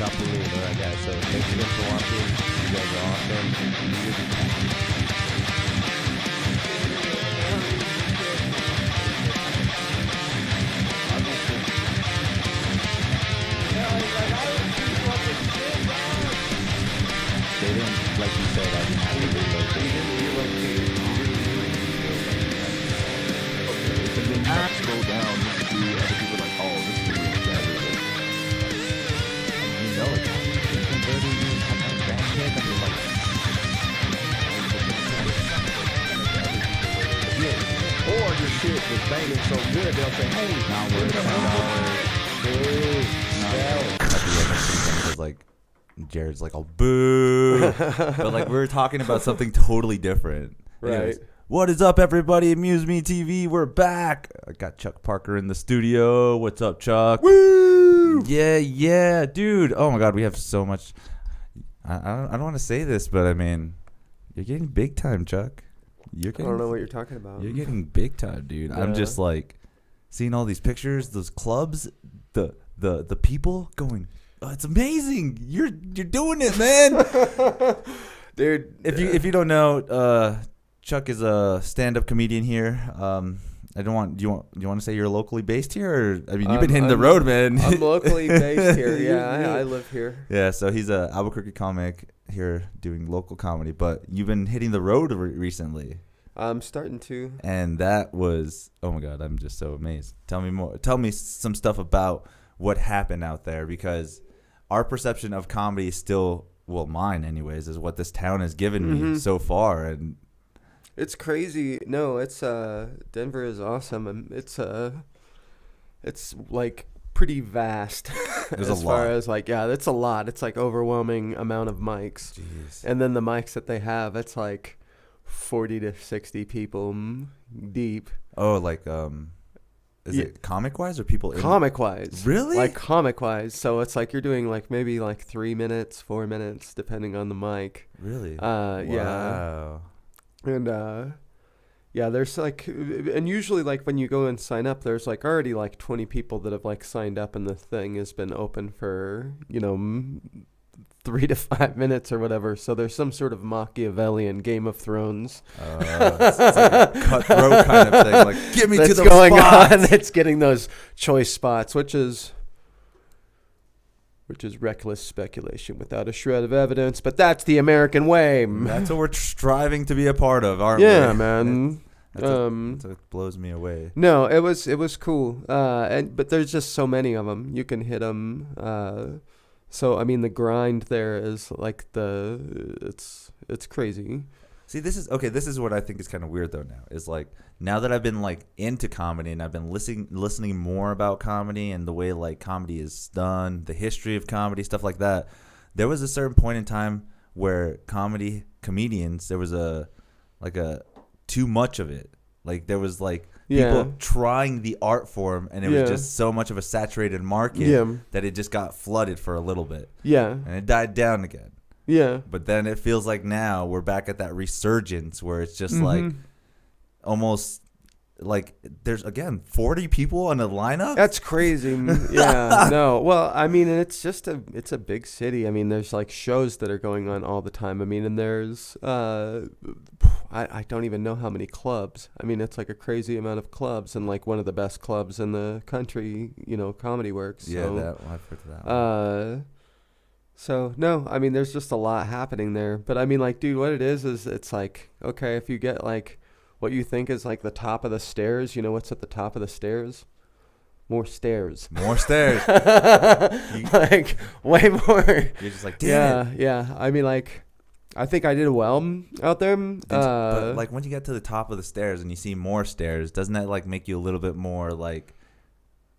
can't believe it. Alright, guys, so thanks again for watching. You guys are awesome. They didn't, like you said, I didn't have to relocate. And then you have to scroll down and see other people like, oh, this is really bad. You know it. You can barely even have my grandkids. I'm just like, yeah. Or your shit was banging so good, they'll say, hey, not worth it. At the end of season, because like Jared's like, oh, boo. But like we were talking about something totally different. Right. Anyways, what is up, everybody? MuseMeTV, we're back. I got Chuck Parker in the studio. What's up, Chuck? Woo! Yeah, dude. Oh my God, we have so much. I don't want to say this, but I mean, you're getting big time, Chuck. I don't know what you're talking about. You're getting big time, dude. Yeah. I'm just like seeing all these pictures, those clubs, the people going. Oh, it's amazing. You're doing it, man. Dude. If you don't know, Chuck is a stand-up comedian here. I don't want. Do you want to say you're locally based here? Or, I mean, you've been hitting the road, man. I'm locally based here. Yeah, I live here. Yeah, so he's a Albuquerque comic here doing local comedy. But you've been hitting the road recently. I'm starting to. And that was, oh my God, I'm just so amazed. Tell me more. Tell me some stuff about what happened out there, because our perception of comedy is still, well, mine anyways, is what this town has given me so far. And it's crazy. No, it's Denver is awesome. It's like pretty vast. There's as a far lot. as like, yeah, it's a lot. It's like overwhelming amount of mics. Jeez. And then the mics that they have, it's like 40 to 60 people deep. Oh, like, is it comic-wise or people in? Comic-wise. Really? Like comic-wise. So it's like you're doing like maybe like 3 minutes, 4 minutes, depending on the mic. Really? Yeah. Wow. And yeah, there's like, and usually like when you go and sign up, there's like already like 20 people that have like signed up, and the thing has been open for, 3 to 5 minutes or whatever. So there's some sort of Machiavellian Game of Thrones. It's like a cutthroat kind of thing. Like, get me to that's the going spots. on. It's getting those choice spots, which is reckless speculation without a shred of evidence. But that's the American way. That's what we're striving to be a part of, aren't we? Yeah, man. That's what blows me away. No, it was cool. But there's just so many of them. You can hit them. So I mean, the grind there is like it's crazy. See, this is what I think is kind of weird though now. Is like, now that I've been like into comedy and I've been listening more about comedy and the way like comedy is done, the history of comedy, stuff like that. There was a certain point in time where comedians, there was a too much of it. Like there was like people trying the art form, and it was just so much of a saturated market that it just got flooded for a little bit. Yeah. And it died down again. Yeah. But then it feels like now we're back at that resurgence where it's just like almost like there's again 40 people on a lineup. That's crazy. Yeah. No. Well, I mean, and it's a big city. I mean, there's like shows that are going on all the time. I mean, and there's I don't even know how many clubs. I mean, it's like a crazy amount of clubs, and like one of the best clubs in the country, Comedy Works. Yeah, so, I've heard of that one. So, no, I mean, there's just a lot happening there. But, I mean, like, dude, what it is it's like, okay, if you get, like, what you think is, like, the top of the stairs, you know what's at the top of the stairs? More stairs. More stairs. Like, way more. You're just like, damn it. Yeah. I mean, like, I think I did well out there. But, like, when you get to the top of the stairs and you see more stairs, doesn't that, like, make you a little bit more, like...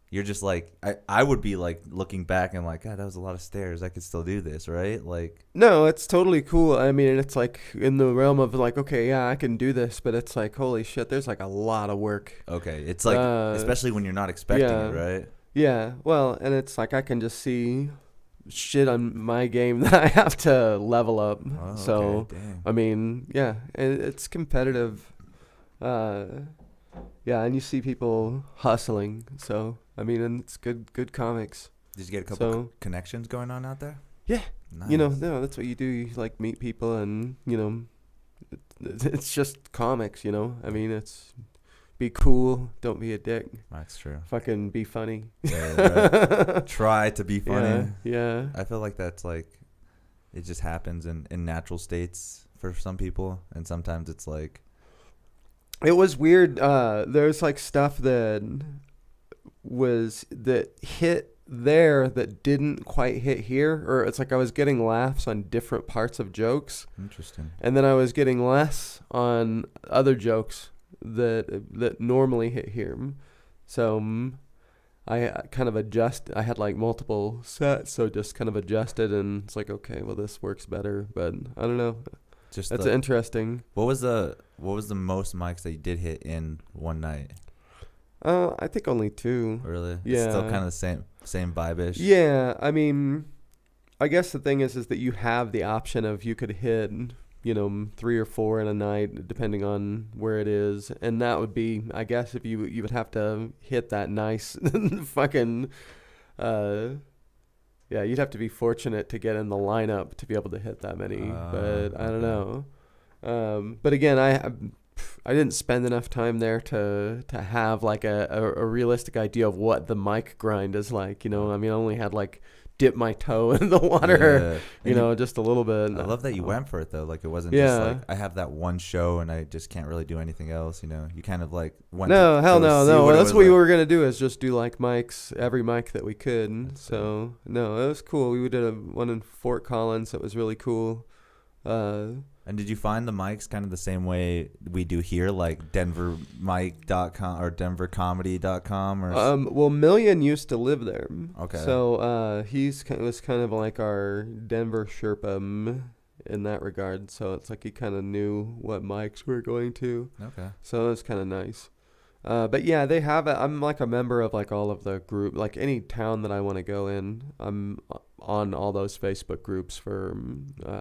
You're just like, I would be like looking back and like, God, that was a lot of stairs. I could still do this, right? Like, no, it's totally cool. I mean, it's like in the realm of like, okay, yeah, I can do this, but it's like, holy shit, there's like a lot of work. Okay, it's like, especially when you're not expecting it, right? Yeah, well, and it's like I can just see shit on my game that I have to level up. Oh, so, okay, damn. I mean, yeah, it's competitive. Yeah, and you see people hustling. So, I mean, and it's good comics. Did you get a couple So connections going on out there? yeah, Nice. you know, no, that's what you do. You like meet people, and you know, it's just comics. You know, I mean, it's be cool, don't be a dick. That's true. Fucking be funny. Yeah, right. Try to be funny. Yeah. I feel like that's like, it just happens in natural states for some people, and sometimes it's like, It was weird. There's like stuff that hit there that didn't quite hit here, or it's like I was getting laughs on different parts of jokes, interesting. and then I was getting less on other jokes that normally hit here. So I kind of I had like multiple sets, so just kind of adjusted, and it's like, okay, well, this works better, but I don't know. Just That's interesting. What was the most mics that you did hit in one night? I think only 2. Really? Yeah. It's still kind of the same vibe-ish? Yeah, I mean, I guess the thing is that you have the option of you could hit, you know, 3 or 4 in a night, depending on where it is, and that would be, I guess, if you would have to hit that nice fucking, yeah, you'd have to be fortunate to get in the lineup to be able to hit that many, but I don't know. But again, I didn't spend enough time there to have like a realistic idea of what the mic grind is like. You know, I mean, I only had like dip my toe in the water, you know, just a little bit. I love that you went for it though. Like it wasn't Yeah. just like I have that one show and I just can't really do anything else. You know, you kind of like went. No, to hell go no, see no. what it That's was what we like. were gonna do, is just do like mics, every mic that we could. That's So no, it was cool. We did one in Fort Collins that was really cool. And did you find the mics kind of the same way we do here, like denvermic.com or denvercomedy.com? Or Well, Million used to live there. Okay. So was kind of like our Denver Sherpa in that regard. So it's like he kind of knew what mics we were going to. Okay. So it was kind of nice. But yeah, they have it. I'm like a member of like all of the group, like any town that I want to go in. I'm on all those Facebook groups for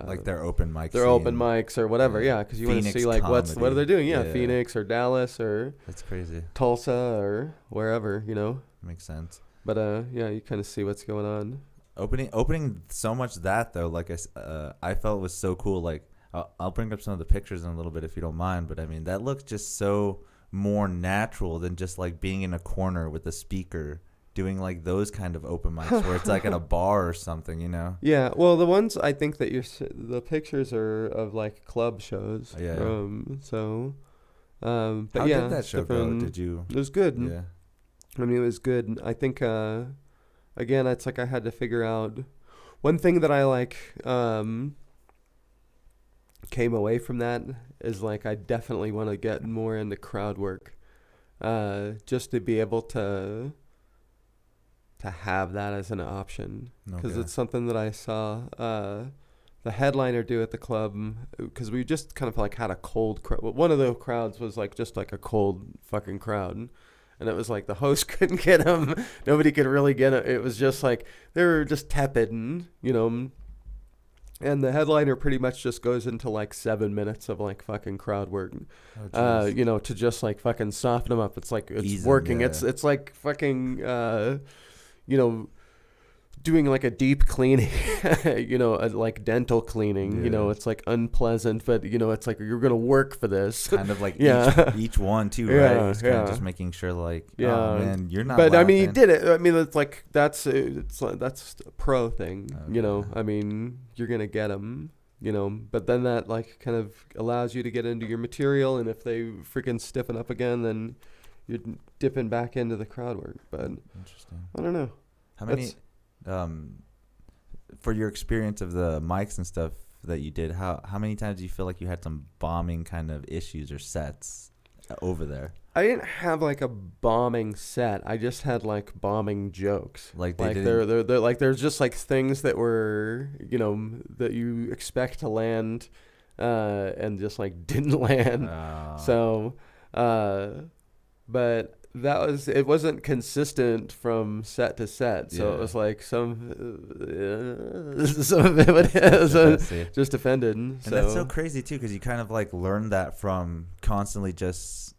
like their open mics. their open mics or whatever. Yeah, because you want to Phoenix see like what are they doing? Yeah, Yeah. Phoenix or Dallas or That's crazy. Tulsa or wherever, you know. Makes sense. But yeah, you kind of see what's going on. Opening so much that though, like I felt was so cool. Like I'll bring up some of the pictures in a little bit if you don't mind. But I mean, that looks just so more natural than just like being in a corner with a speaker doing like those kind of open mics where it's like at a bar or something, you know? Yeah, well, the ones I think that the pictures are of like club shows. Yeah. So, but How yeah, did that show go? different- Did you? It was good. Yeah. I mean, it was good. I think, again, it's like I had to figure out one thing that I like, came away from that is like, I definitely want to get more into crowd work, just to be able to have that as an option. Because Okay. it's something that I saw, the headliner do at the club, because we just kind of like had a cold crowd. One of the crowds was like just like a cold fucking crowd. And it was like the host couldn't get him. Nobody could really get him. It was just like they were just tepid, and you know. And the headliner pretty much just goes into like 7 minutes of like fucking crowd work, Oh, geez. you know, to just like fucking soften them up. It's like it's Ease 'em, working. yeah. It's like fucking, you know, doing like a deep cleaning, you know, like dental cleaning. You know, Yeah. it's like unpleasant, but you know, it's like you're gonna work for this. Kind of like Yeah. each one too, right? Yeah, It's kind of yeah. just making sure like, Yeah. oh man, you're not. But I mean, he laughing. did it. I mean, it's like that's a pro thing, you know. Okay. I mean, you're gonna get them, you know. But then that like kind of allows you to get into your material, and if they freaking stiffen up again, then you're dipping back into the crowd work. But Interesting. I don't know. How many, for your experience of the mics and stuff that you did, how many times do you feel like you had some bombing kind of issues or sets over there? I didn't have like a bombing set. I just had like bombing jokes. Like they Like didn't- they're like there's just like things that were, you know, that you expect to land, and just like didn't land. So, but it wasn't consistent from set to set. So Yeah. it was like some of it was just offended. And that's so crazy too, because you kind of like learn that from constantly just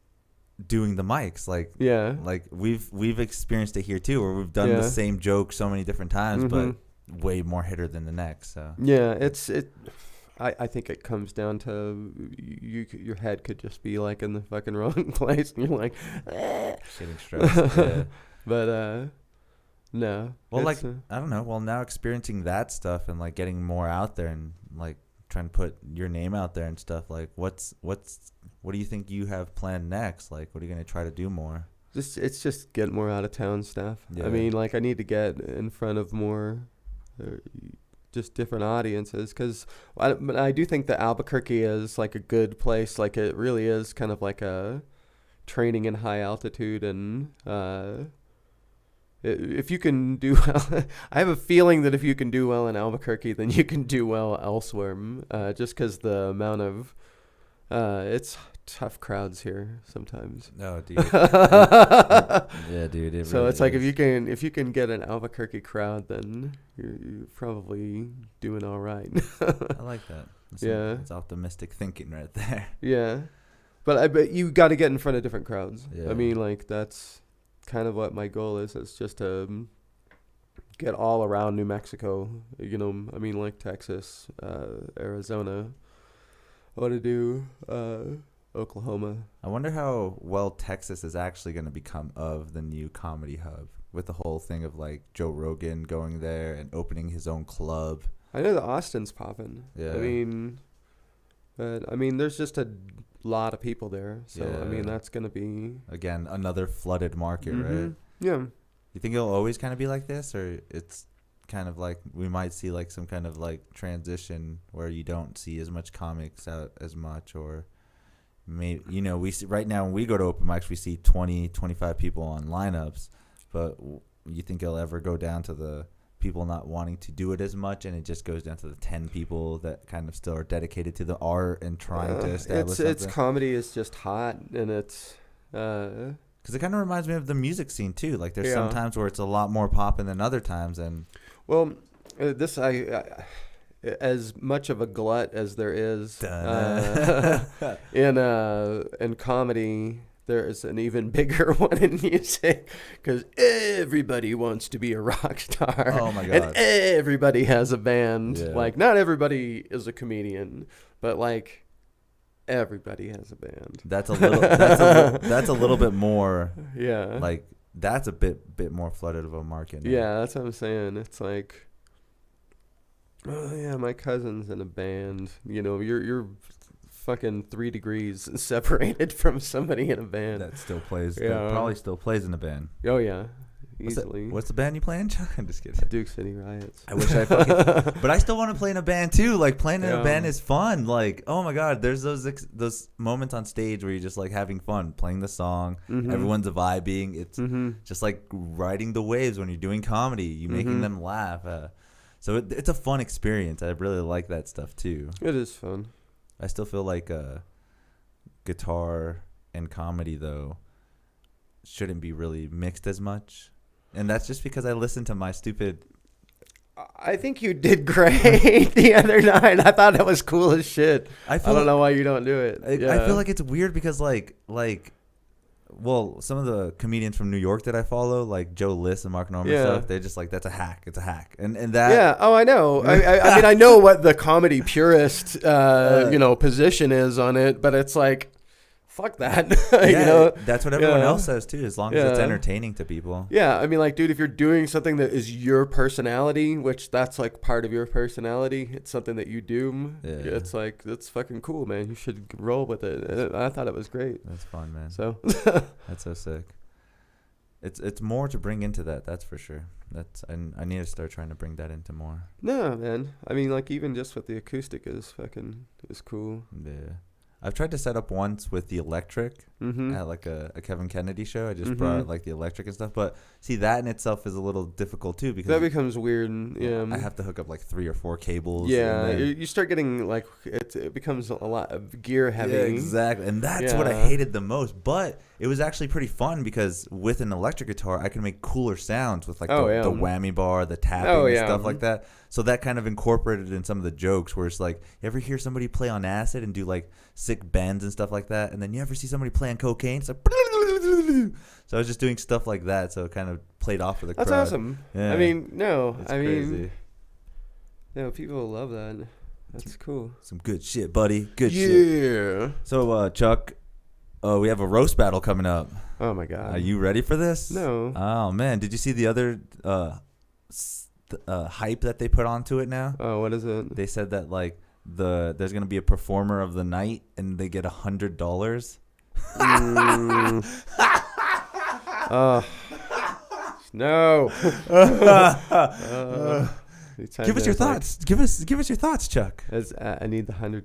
doing the mics. Like Yeah. like we've experienced it here too, where we've done Yeah. the same joke so many different times, Mhm. but way more hitter than the next. So Yeah, I think it comes down to your head could just be like in the fucking wrong place, and you're like, getting stressed. Yeah. but no. Well, like it's, I don't know. Well, now experiencing that stuff and like getting more out there and like trying to put your name out there and stuff. Like, what do you think you have planned next? Like, what are you gonna try to do more? it's just getting more out of town stuff. Yeah. I mean, like I need to get in front of more. Just different audiences, because I do think that Albuquerque is like a good place. Like it really is kind of like a training in high altitude, and if you can do well, I have a feeling that if you can do well in Albuquerque, then you can do well elsewhere. Just because the amount of it's tough crowds here sometimes. No, dude. Yeah, dude. So really it's like is. if you can get an Albuquerque crowd, then you're probably doing all right. I like that. Yeah. It's optimistic thinking right there. Yeah, but I bet you got to get in front of different crowds. Yeah. I mean, like that's kind of what my goal is. It's just to get all around New Mexico. You know, I mean, like Texas, Arizona. I want to do Oklahoma. I wonder how well Texas is actually going to become of the new comedy hub with the whole thing of like Joe Rogan going there and opening his own club. I know that Austin's popping. Yeah. I mean, but I mean, there's just a lot of people there. So I mean, Yeah. that's gonna be Again, another flooded market, right? Mhm. Yeah. You think it'll always kind of be like this, or it's kind of like we might see like some kind of like transition where you don't see as much comics out as much, or maybe, you know, we see right now when we go to open mics, we see 20, 25 people on lineups, but you think it'll ever go down to the people not wanting to do it as much, and it just goes down to the 10 people that kind of still are dedicated to the art and trying to establish it's something? comedy is just hot, and it's Because it kind of reminds me of the music scene too. Like there's Yeah. some times where it's a lot more poppin' than other times, and well, this I as much of a glut as there is in comedy, there is an even bigger one in music, because everybody wants to be a rock star. Oh my And God. everybody has a band. Yeah. Like not everybody is a comedian, but like everybody has a band. that's a little bit more Yeah. like that's a bit more flooded of a market now. Yeah, that's what I'm saying. It's like, oh yeah, my cousin's in a band. You know, you're fucking 3 degrees separated from somebody in a band. that still plays. Yeah. That probably still plays in the band. Oh yeah, What's that- easily. What's the band you playing? I'm just kidding. Duke City Riots? I wish I fucking, but I still want to play in a band too. Like playing in a Yeah. band is fun. Like, oh my God, there's those moments on stage where you're just like having fun, playing the song. Mhm. Everyone's vibing. It's Mhm. just like riding the waves when you're doing comedy. You making Mhm. them laugh. So it's a fun experience. I really like that stuff too. It is fun. I still feel like guitar and comedy though shouldn't be really mixed as much, and that's just because I listen to my stupid. I think you did great the other night. I thought that was cool as shit. I I feel don't know why you don't do it. I feel like it's weird because well, some of the comedians from New York that I follow, like Joe List and Mark Norman Yeah. stuff, they're just like, that's a hack. It's a hack. And that. Yeah. Oh, I know. I mean, I know what the comedy purist, position is on it, but it's like, fuck that. Yeah, you know? that's what everyone Yeah. else says too, as long as it's Yeah. entertaining to people. Yeah. I mean, like, dude, if you're doing something that is your personality, which that's like part of your personality, it's something that you do. Yeah. It's like, that's fucking cool, man. You should roll with it. I thought it was great. That's fun, man. So, That's so sick. It's more to bring into that's for sure. I need to start trying to bring that into more. no, man. I mean, like, even just with the acoustic is cool. Yeah. I've tried to set up once with the electric Mm-hmm. at like a Kevin Kennedy show. I just Mhm. brought like the electric and stuff. But see, that in itself is a little difficult too because That becomes weird. Yeah. I have to hook up like 3 or 4 cables. Yeah, and then- you start getting like it becomes a lot of gear heavy. Yeah, exactly. And that's what I Yeah. hated the most. But it was actually pretty fun because with an electric guitar, I can make cooler sounds with like Oh, the yeah. whammy bar, the tapping Oh, and yeah. stuff like that. So that kind of incorporated in some of the jokes where it's like, you ever hear somebody play on acid and do like sick bends and stuff like that? And then you ever see somebody play on cocaine? It's like, So I was just doing stuff like that, so it kind of played off for the crowd. That's awesome. Yeah. I mean, no, It's I crazy. mean, no, people will love that. That's cool. Some good shit, buddy. Good shit. Yeah. So, Chuck, we have a roast battle coming up. Oh my God. Are you ready for this? No. Oh man, did you see the other hype that they put onto it now? Oh, what is it? They said that like there's gonna be a performer of the night and they get $100. No. Give us your thoughts. Give us your thoughts, Chuck. I need the $100.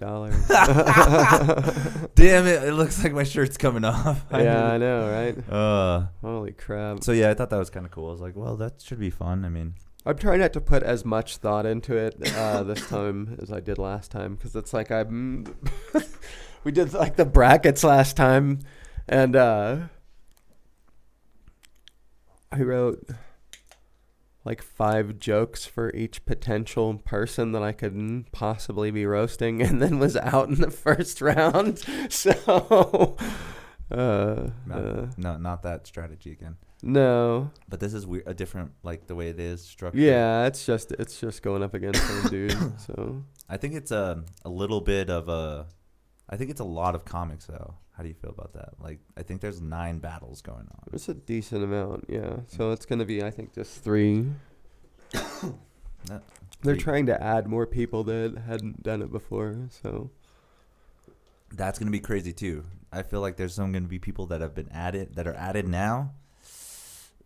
Damn it! It looks like my shirt's coming off. Yeah, I know, right? Holy crap. So yeah, I thought that was kind of cool. I was like, well, that should be fun. I mean, I'm trying not to put as much thought into it this time as I did last time, because it's like we did like the brackets last time, and I wrote like 5 jokes for each potential person that I could possibly be roasting, and then was out in the first round. So, not that strategy again. no, But this is weird, a different like the way it is structured. yeah, it's just going up against some dude. So I think it's a little bit of a. I think it's a lot of comics though. How do you feel about that? Like, I think there's 9 battles going on. it's a decent amount, yeah. So it's gonna be, I think, just 3. That- They're three. trying to add more people that hadn't done it before. So That's gonna be crazy too. I feel like there's some gonna be people that have been added that are added now,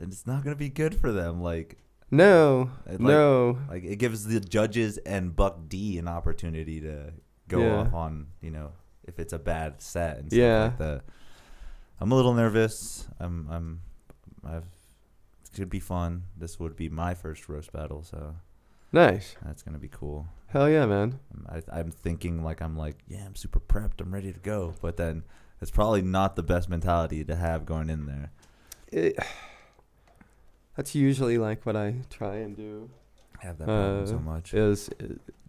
and it's not gonna be good for them. Like no, like it gives the judges and Buck D an opportunity to go Yeah. off on if it's a bad set and stuff Yeah. like that. I'm a little nervous. It should be fun. This would be my first roast battle, so nice. that's gonna be cool. Hell yeah, man. I'm thinking I'm I'm super prepped. I'm ready to go. But then it's probably not the best mentality to have going in there. That's usually like what I try and do. I have that problem so much.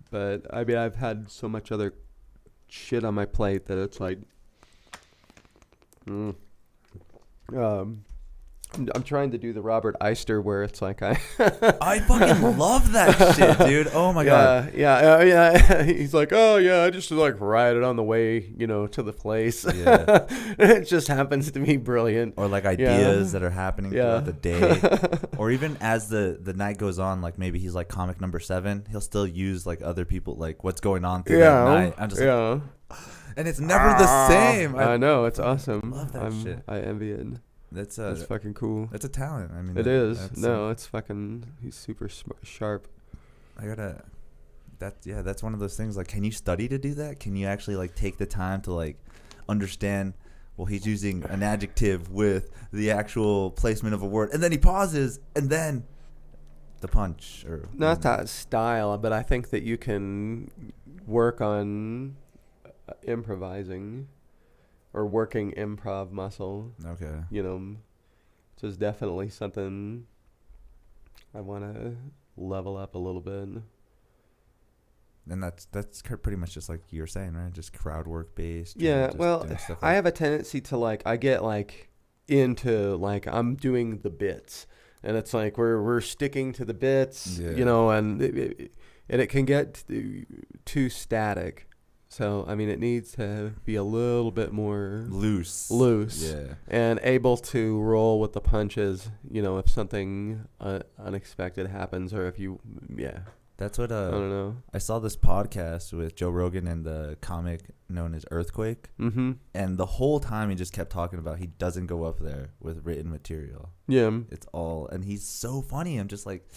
But I mean, I've had so much other shit on my plate that it's like, I'm trying to do the Robert Eister where it's like I fucking love that shit, dude. Oh my god. Yeah. He's like, oh yeah, I just like ride it on the way, to the place. Yeah. It just happens to be brilliant. Or like ideas that are happening throughout the day. Or even as the night goes on, like maybe he's like comic number 7, he'll still use like other people, like what's going on through that night. I'm just like, and it's never the same. I know, it's awesome. Love that shit. I envy it. That's fucking cool. That's a talent. I mean, It is. No, it's fucking. He's super sharp. That's one of those things. Like, can you study to do that? Can you actually like take the time to like understand? Well, he's using an adjective with the actual placement of a word, and then he pauses, and then the punch. Or Not that style, but I think that you can work on improvising or working improv muscle. Okay. Which is definitely something I want to level up a little bit. And that's pretty much just like you were saying, right? Just crowd work based. Yeah, just well, doing stuff I have a tendency to I get into I'm doing the bits, and it's like we're sticking to the bits, and it can get too static. So I mean, it needs to be a little bit more loose, yeah, and able to roll with the punches. If something unexpected happens, or if That's what I don't know. I saw this podcast with Joe Rogan and the comic known as Earthquake. Mm-hmm. And the whole time he just kept talking about he doesn't go up there with written material. Yeah. It's all, and he's so funny. I'm just like,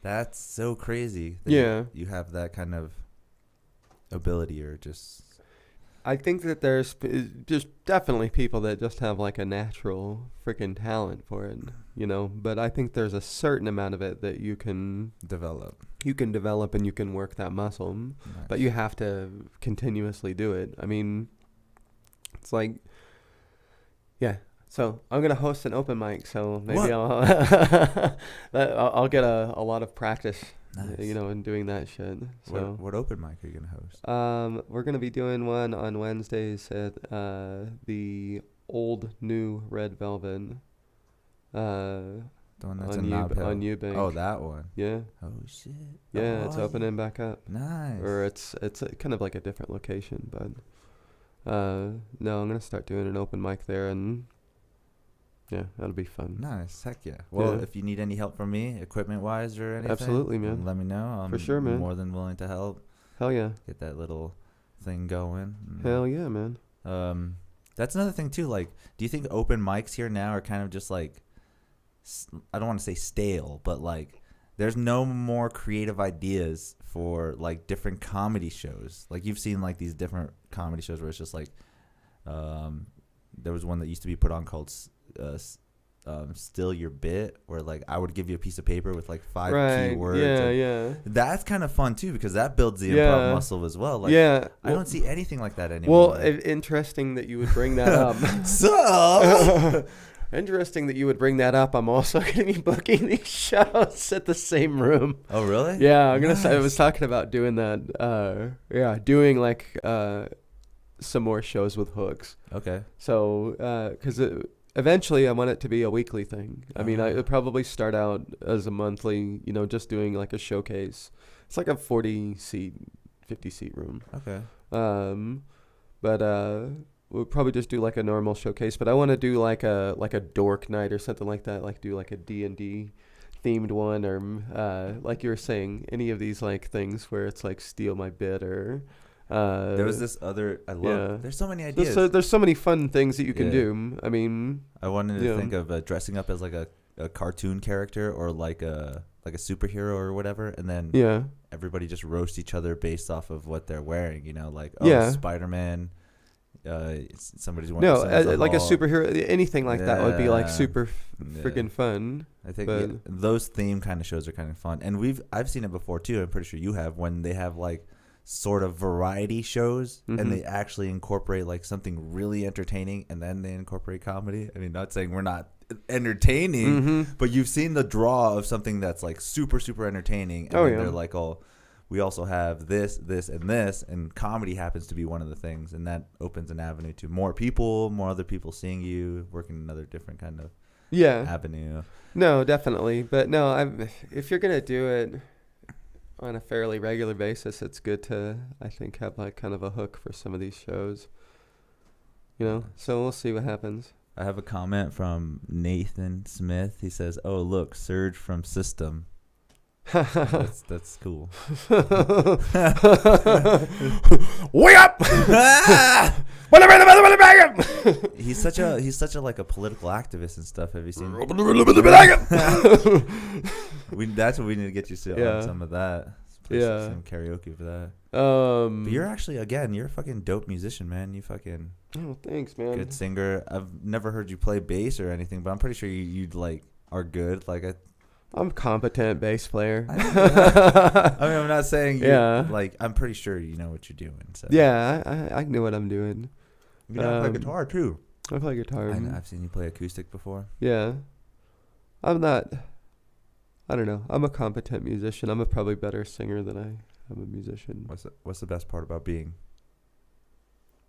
that's so crazy. That Yeah. You have that kind of ability, or just. I think that there's definitely people that just have a natural freaking talent for it, but I think there's a certain amount of it that you can develop and you can work that muscle, Nice. but you have to continuously do it. I mean, it's like, yeah. So I'm going to host an open mic, so maybe I'll get a lot of practice. Nice. In doing that shit. So what open mic are you gonna host? we're gonna be doing one on Wednesdays at the old new Red Velvet. The one that's on in Nob Hill. on Eubank. Oh, that one. Yeah. Oh shit. Yeah, Oh, it's opening back up. Nice. Or it's kind of like a different location, but no, I'm gonna start doing an open mic there, and yeah, that'll be fun. Nice. Heck yeah. Well, Yeah. if you need any help from me, equipment wise or anything, Absolutely, man. let me know. I'm For sure, man. more than willing to help. Hell yeah. Get that little thing going. Hell yeah, man. That's another thing too. Like, do you think open mics here now are kind of just like, I don't want to say stale, but like, there's no more creative ideas for like different comedy shows. Like you've seen like these different comedy shows where it's just like, there was one that used to be put on called Still Your Bit, where like I would give you a piece of paper with like 5 keywords. Yeah, yeah. That's kind of fun too, because that builds the Yeah. improv muscle as well. Like, Yeah. I don't see anything like that anymore. Well, interesting that you would bring that up. So Interesting that you would bring that up. I'm also going to be booking these shows at the same room. Oh, really? Yeah, I'm gonna say I Nice. was talking about doing that. Yeah, doing like some more shows with hooks. Okay. So, because eventually I want it to be a weekly thing. I mean, it would probably start out as a monthly, just doing like a showcase. It's like a 40-seat, 50-seat room. Okay. But we'll probably just do like a normal showcase. But I want to do like a dork night or something like that. Like do like a D&D themed one, or like you were saying, any of these like things where it's like steal my bit, or There was this other. I love. yeah. There's so many ideas. there's so many fun things that you can Yeah. do. I mean, I wanted to Yeah. think of dressing up as like a cartoon character or like a superhero or whatever, and then yeah, everybody just roast each other based off of what they're wearing. Like Yeah. Spider-Man. Somebody's no, wearing as like a Hulk. superhero, anything like that would be like Yeah. super Yeah. friggin' fun. I think but- those theme kind of shows are kind of fun, and I've seen it before too. I'm pretty sure you have, when they have like sort of variety shows Mhm. and they actually incorporate like something really entertaining, and then they incorporate comedy. I mean, not saying we're not entertaining, Mhm. but you've seen the draw of something that's like super super entertaining, and Oh, then yeah. they're like, oh, we also have this, and this, and comedy happens to be one of the things, and that opens an avenue to more other people seeing you, working another different kind of Yeah. avenue. No, definitely. But no, if you're gonna do it on a fairly regular basis, it's good to, I think, have like kind of a hook for some of these shows. So we'll see what happens. I have a comment from Nathan Smith. He says, "Oh, look, Surge from System." That's cool. Way up! He's such a like a political activist and stuff. Have you seen? That's what we need to get you Yeah. on some of that. Play Yeah. some karaoke for that. But you're actually, again, you're a fucking dope musician, man. You fucking Oh, thanks, man. good singer. I've never heard you play bass or anything, but I'm pretty sure you like are good. Like I'm a competent bass player. I mean, I'm not saying you. Yeah. Like, I'm pretty sure you know what you're doing. So. Yeah, I know what I'm doing. You know, play guitar too. I play guitar. I've seen you play acoustic before. Yeah. I'm not, I don't know. I'm a competent musician. I'm a probably better singer than I am a musician. What's the best part about being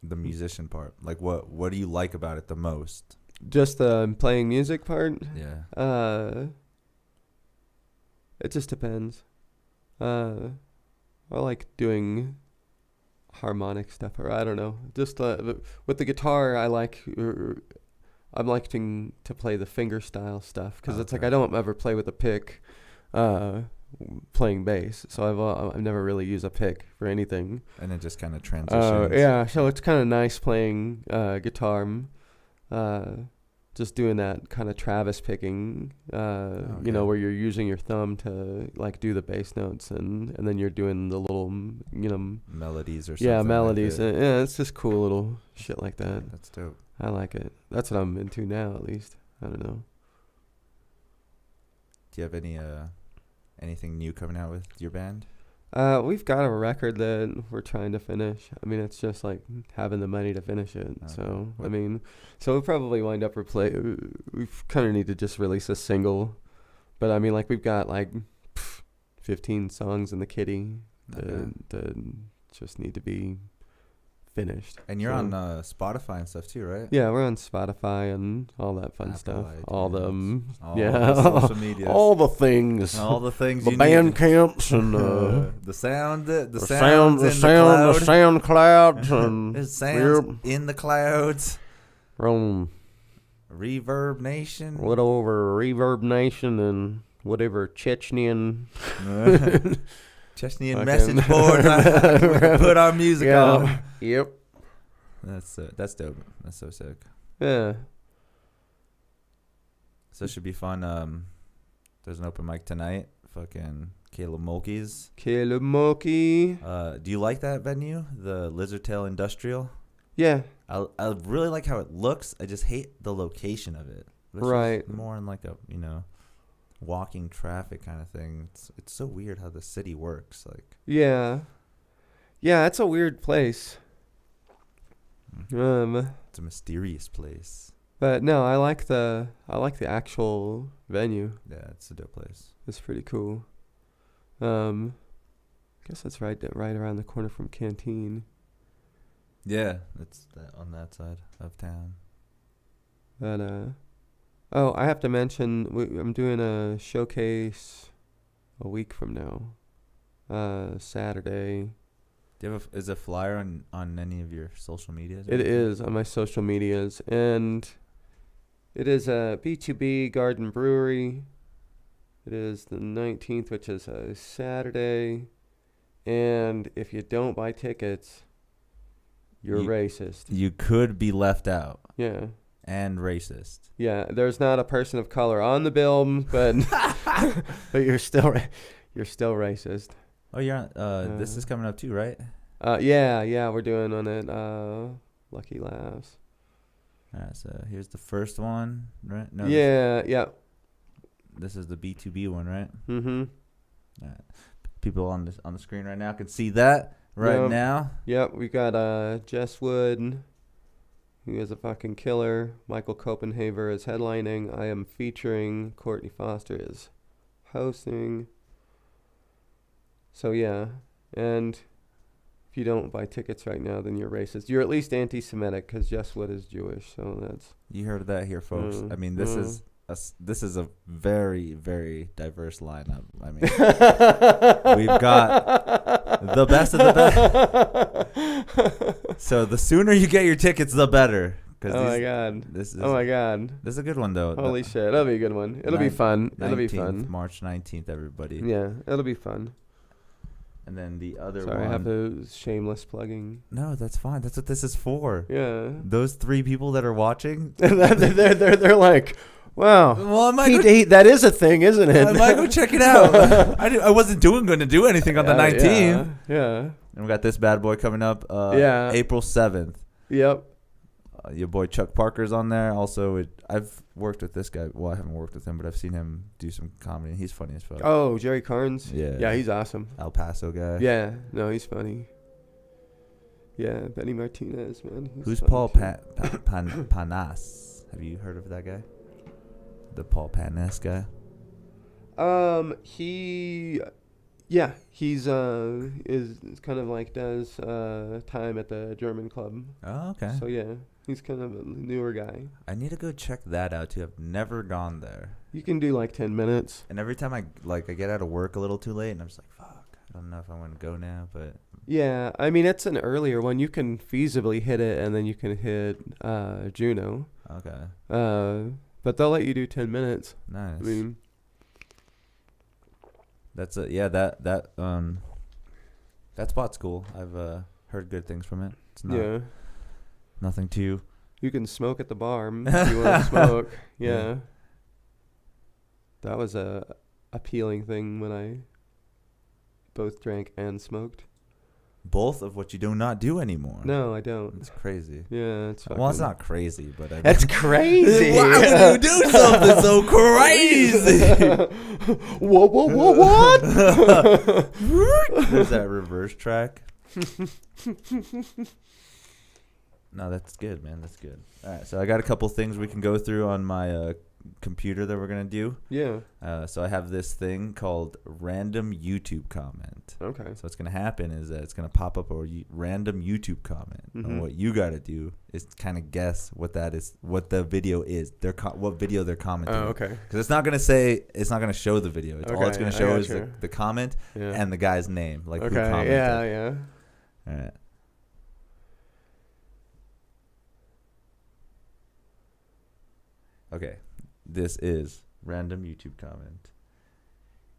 the musician part? Like, what do you like about it the most? Just the playing music part? Yeah. It just depends. I like doing harmonic stuff, or I don't know. Just with the guitar, I'm liking to play the finger style stuff, because it's like Okay. I don't ever play with a pick, playing bass. So I've never really used a pick for anything. And it just kind of transitions. Yeah, so it's kind of nice playing guitar. Just doing that kind of Travis picking, Okay. where you're using your thumb to like do the bass notes, and then you're doing the little, Melodies or something. yeah, like melodies. that. Yeah, it's just cool little shit like that. That's dope. I like it. That's what I'm into now, at least. I don't know. Do you have anything new coming out with your band? We've got a record that we're trying to finish. I mean, it's just like having the money to finish it. Okay. So, What- so we'll probably wind up we kind of need to just release a single. But I mean, like, we've got like 15 songs in the kitty Okay. that just need to be finished. And you're So- on Spotify and stuff too, right? Yeah, we're on Spotify and all that fun Apple stuff. iTunes, All the the social medias. all the things. All the things The you band need. camps and The sound, the the sounds in sound, the the cloud. sound clouds, and There's sounds in the clouds. from Reverb Nation. whatever Reverb Nation and whatever Chechnyan. Chesney and Okay. message boards. We can put our music on. Yep. That's dope. That's so sick. Yeah. So it should be fun. There's an open mic tonight. Fucking Caleb Mulkey's. Caleb Moki. Do you like that venue, the Lizard Tail Industrial? Yeah. I really like how it looks. I just hate the location of it. Which is Right. more in like a walking traffic kind of thing. It's so weird how the city works. Like Yeah. Yeah, it's a weird place. it's a mysterious place. But no, I like the actual venue. Yeah, it's a dope place. It's pretty cool. Guess that's right around the corner from Canteen. Yeah, it's on that side of town. But oh, I have to mention I'm doing a showcase a week from now. Saturday. Do you have is a flyer on any of your social medias? It is on my social medias, and it is a B2B Garden Brewery. It is the 19th, which is a Saturday. And if you don't buy tickets, you're racist. You could be left out Yeah. and racist. Yeah, there's not a person of color on the bill, but but you're still racist. Oh, you're on. This is coming up too, right? Yeah, we're doing on it. Lucky Laughs. All right, so here's the first one, right? No, Yeah. This is the B2B one, right? Mm-hmm. All right. People on the screen right now can see that right now. Yep, we got Jess Wood, who is a fucking killer. Michael Copenhaver is headlining. I am featuring. Courtney Foster is hosting. So yeah, and if you don't buy tickets right now, then you're racist. You're at least anti-Semitic because Jess Wood is Jewish. So that's. You heard that here, folks. I mean, this is a very, very diverse lineup. I mean, we've got the best of the best. So the sooner you get your tickets, the better. Oh my god! This is This is a good one though. Holy shit! That'll be a good one. It'll be fun. It'll be fun. March 19th, everybody. Yeah, it'll be fun. And then the other one. Sorry, I have to shameless plugging. No, that's fine. That's what this is for. Yeah. Those 3 people that are watching. they're like, wow. Well, I might that is a thing, isn't it? I might go check it out. I wasn't going to do anything on the 19th. Yeah. And we got this bad boy coming up. April 7th. Yep. Your boy Chuck Parker's on there. Also, I've worked with this guy. Well, I haven't worked with him, but I've seen him do some comedy. He's funny as fuck. Oh, Jerry Carnes? Yeah. Yeah, he's awesome. El Paso guy. Yeah. No, he's funny. Yeah, Benny Martinez, man. Who's Paul Panas? Have you heard of that guy? The Paul Panas guy? He's is kind of like does time at the German club. Oh, okay. So yeah, he's kind of a newer guy. I need to go check that out too. I've never gone there. You can do like 10 minutes. And every time I get out of work a little too late, and I'm just like, fuck, I don't know if I want to go now, but Yeah, I mean it's an earlier one. You can feasibly hit it, and then you can hit Juno. okay. But they'll let you do 10 minutes. Nice. I mean, That's that spot's cool. I've heard good things from it. It's not nothing too. You can smoke at the bar if you want to smoke. Yeah. That was a appealing thing when I both drank and smoked. Both of what you do not do anymore. No, I don't. It's crazy. Yeah, it's fucking... Well, it's not crazy, but I mean, That's crazy. Why would you do something so crazy? What? There's that reverse track. No, that's good, man. That's good. All right, so I got a couple things we can go through on my computer that we're gonna do. Yeah. So I have this thing called random YouTube comment. Okay. So what's gonna happen is that it's gonna pop up a random YouTube comment, Mhm. and what you gotta do is kind of guess what that is, what the video is, what video they're commenting. Oh, okay. Because it's not gonna show the video. All it's Okay, gonna I show is gotcha. the comment Yeah. and the guy's name, like who Okay. commented. Yeah. Yeah. All right. Okay, this is random YouTube comment.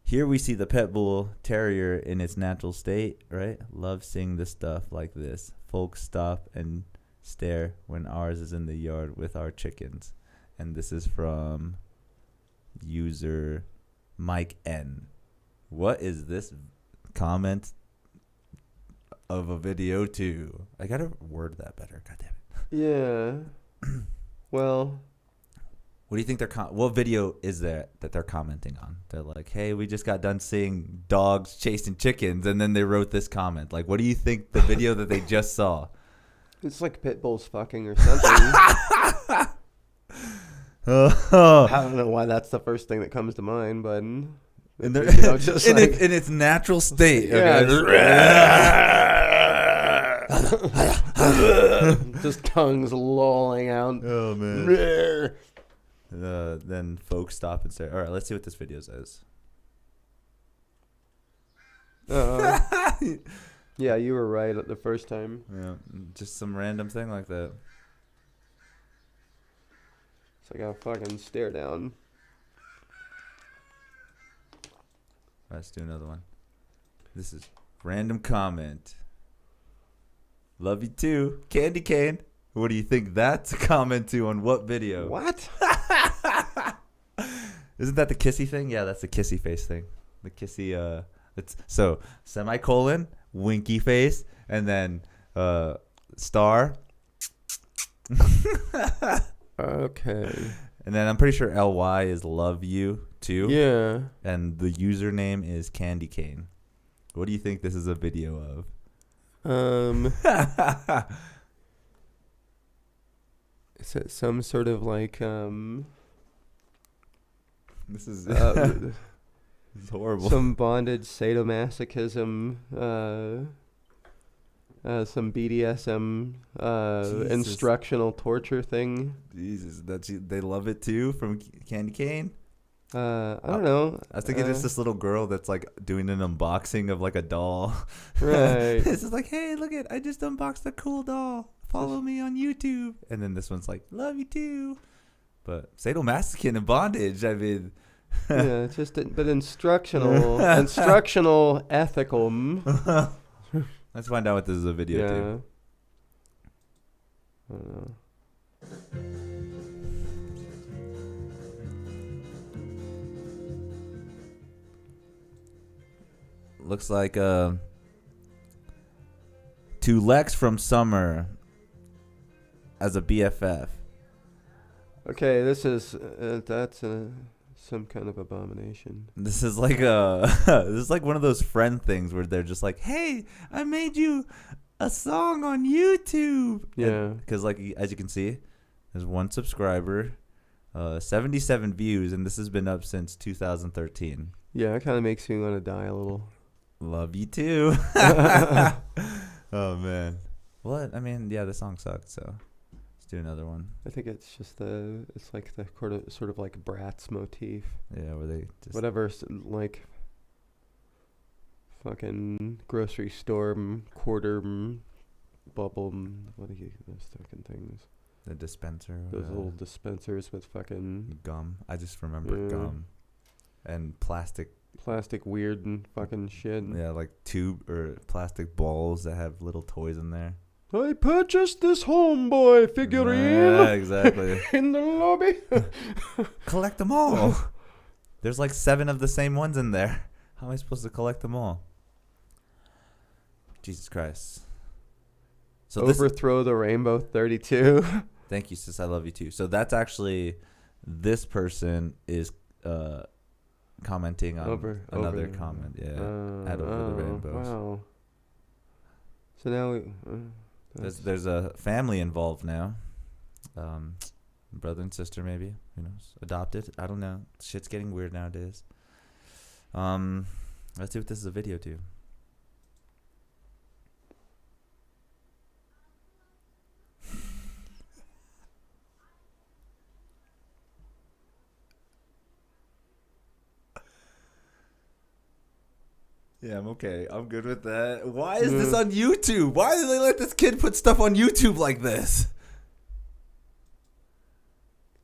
Here we see the pet bull terrier in its natural state, right? Love seeing the stuff like this. Folks stop and stare when ours is in the yard with our chickens. And this is from user Mike N. What is this comment of a video to? I gotta word that better. God damn it. Yeah. Well. What do you think what video is that they're commenting on? They're like, hey, we just got done seeing dogs chasing chickens, and then they wrote this comment. Like, what do you think the video that they just saw? It's like pit bulls fucking or something. Oh. I don't know why that's the first thing that comes to mind, but Just in its natural state. Yeah. Okay. Just tongues lolling out. Oh man. Then folks stop and say, all right, let's see what this video says. Yeah, you were right at the first time. Yeah, just some random thing like that. It's like a fucking stare down. Let's do another one. This is random comment. Love you too, Candy Cane. What do you think that's a comment to on what video? What? Isn't that the kissy thing? Yeah, that's the kissy face thing. The kissy, it's so semicolon, winky face, and then star. Okay. And then I'm pretty sure LY is love you too. Yeah. And the username is Candy Cane. What do you think this is a video of? Is it some sort of like This is this is horrible. some bondage sadomasochism, some BDSM Jesus. instructional torture thing. Jesus, they love it too from Candy Cane. I don't know. I was thinking it's this little girl that's like doing an unboxing of like a doll. Right. This is like, hey, look I just unboxed a cool doll. Follow me on YouTube. And then this one's like, love you too. But sadomasochism and bondage, I mean. Yeah, it's just but instructional, ethical. Let's find out what this is a video to. Yeah. I don't know. Looks like to Lex from Summer as a BFF. Okay, this is that's some kind of abomination. This is like this is like one of those friend things where they're just like, "Hey, I made you a song on YouTube." Yeah. Because like as you can see, there's one subscriber, 77 views, and this has been up since 2013. Yeah, it kind of makes me want to die a little. Love you too. Oh man. What? I mean, yeah, the song sucked, so let's do another one. I think it's just it's like the sort of like Bratz motif. Yeah, where they just Whatever, like fucking grocery store quarter bubble. What are those fucking things? the dispenser, Those little dispensers with fucking gum. I just remember Yeah. gum and plastic. plastic weird and fucking shit. Yeah, like tube or plastic balls that have little toys in there. I purchased this homeboy figurine Yeah, exactly. in the lobby. Collect them all. There's like 7 of the same ones in there. How am I supposed to collect them all? Jesus Christ. So Overthrow the Rainbow 32. thank you, sis. I love you too. So that's actually, this person is commenting on another comment. Yeah, at Over the Rainbows. Wow. So now There's a family involved now. brother and sister, maybe. Who knows? Adopted. I don't know. Shit's getting weird nowadays. Let's see what this is a video to. Yeah, I'm okay. I'm good with that. Why is this on YouTube? Why do they let this kid put stuff on YouTube like this?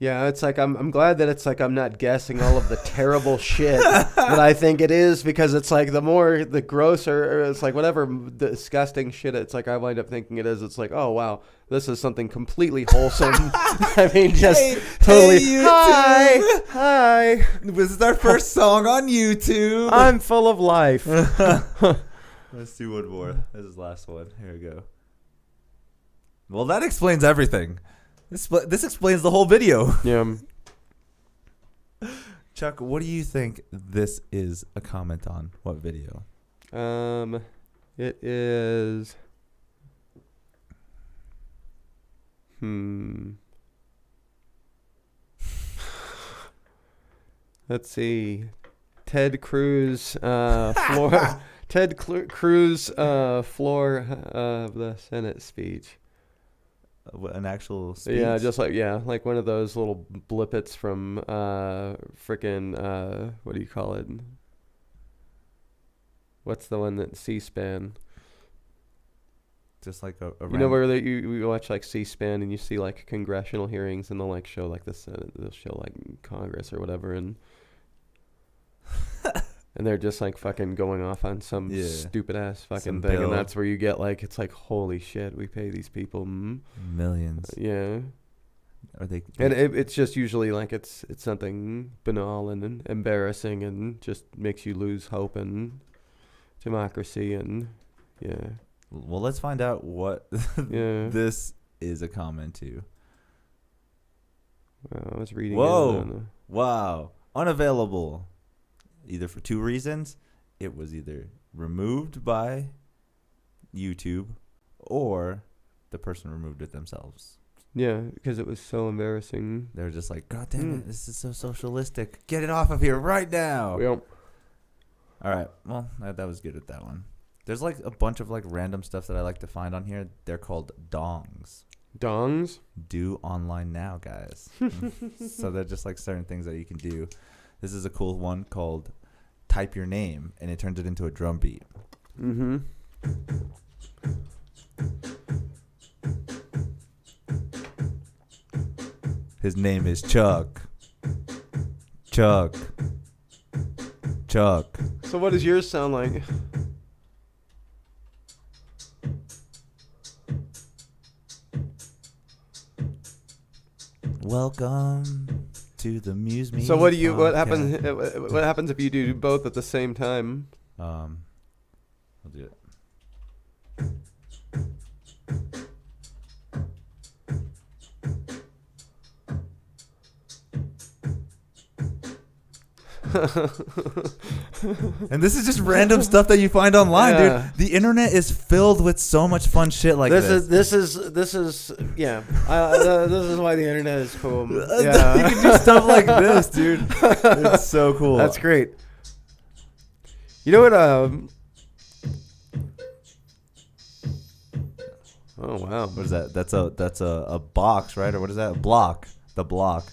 Yeah, it's like I'm glad that it's like I'm not guessing all of the terrible shit that I think it is, because it's like the grosser, or it's like whatever disgusting shit it's like I wind up thinking it is. It's like, oh wow, this is something completely wholesome. I mean, just totally. Hey, Hi. This is our first song on YouTube. I'm full of life. Let's do one more. This is the last one. Here we go. Well, that explains everything. This explains the whole video. Yeah. Chuck, what do you think this is a comment on? What video? It is. Let's see. Ted Cruz floor. Cruz floor of the Senate speech. An actual speech? Yeah, just like one of those little blippets from frickin' what do you call it? What's the one that C-SPAN? Just like a you know where you watch like C-SPAN and you see like congressional hearings and they'll like show like the Senate, they'll show like Congress or whatever, and and they're just like fucking going off on some stupid ass fucking Some thing, bill. and that's where you get like, it's like, holy shit, we pay these people millions. yeah. Are they? And it's just usually like it's something banal and embarrassing and just makes you lose hope in democracy, and yeah. Well, let's find out what this is a comment to. Wow, I was reading. Whoa! Wow! Unavailable. Either for two reasons. It was either removed by YouTube or the person removed it themselves. Yeah, because it was so embarrassing. They were just like, God damn it, this is so socialistic. Get it off of here right now. Yep. All right. Well, that was good with that one. There's like a bunch of like random stuff that I like to find on here. They're called dongs. Dongs? Do online now, guys. So they're just like certain things that you can do. This is a cool one called Type Your Name, and it turns it into a drum beat. Mm-hmm. His name is Chuck. Chuck. Chuck. So what does yours sound like? Welcome to the MuseMeTV. So what do you? What podcast. happens? What happens if you do both at the same time? I'll do it. And this is just random stuff that you find online, dude. The internet is filled with so much fun shit like this. This is yeah. This is why the internet is cool. Yeah. You can do stuff like this, dude. It's so cool. That's great. You know what? Oh wow. What is that? That's a box, right? Or what is that? A block. The block.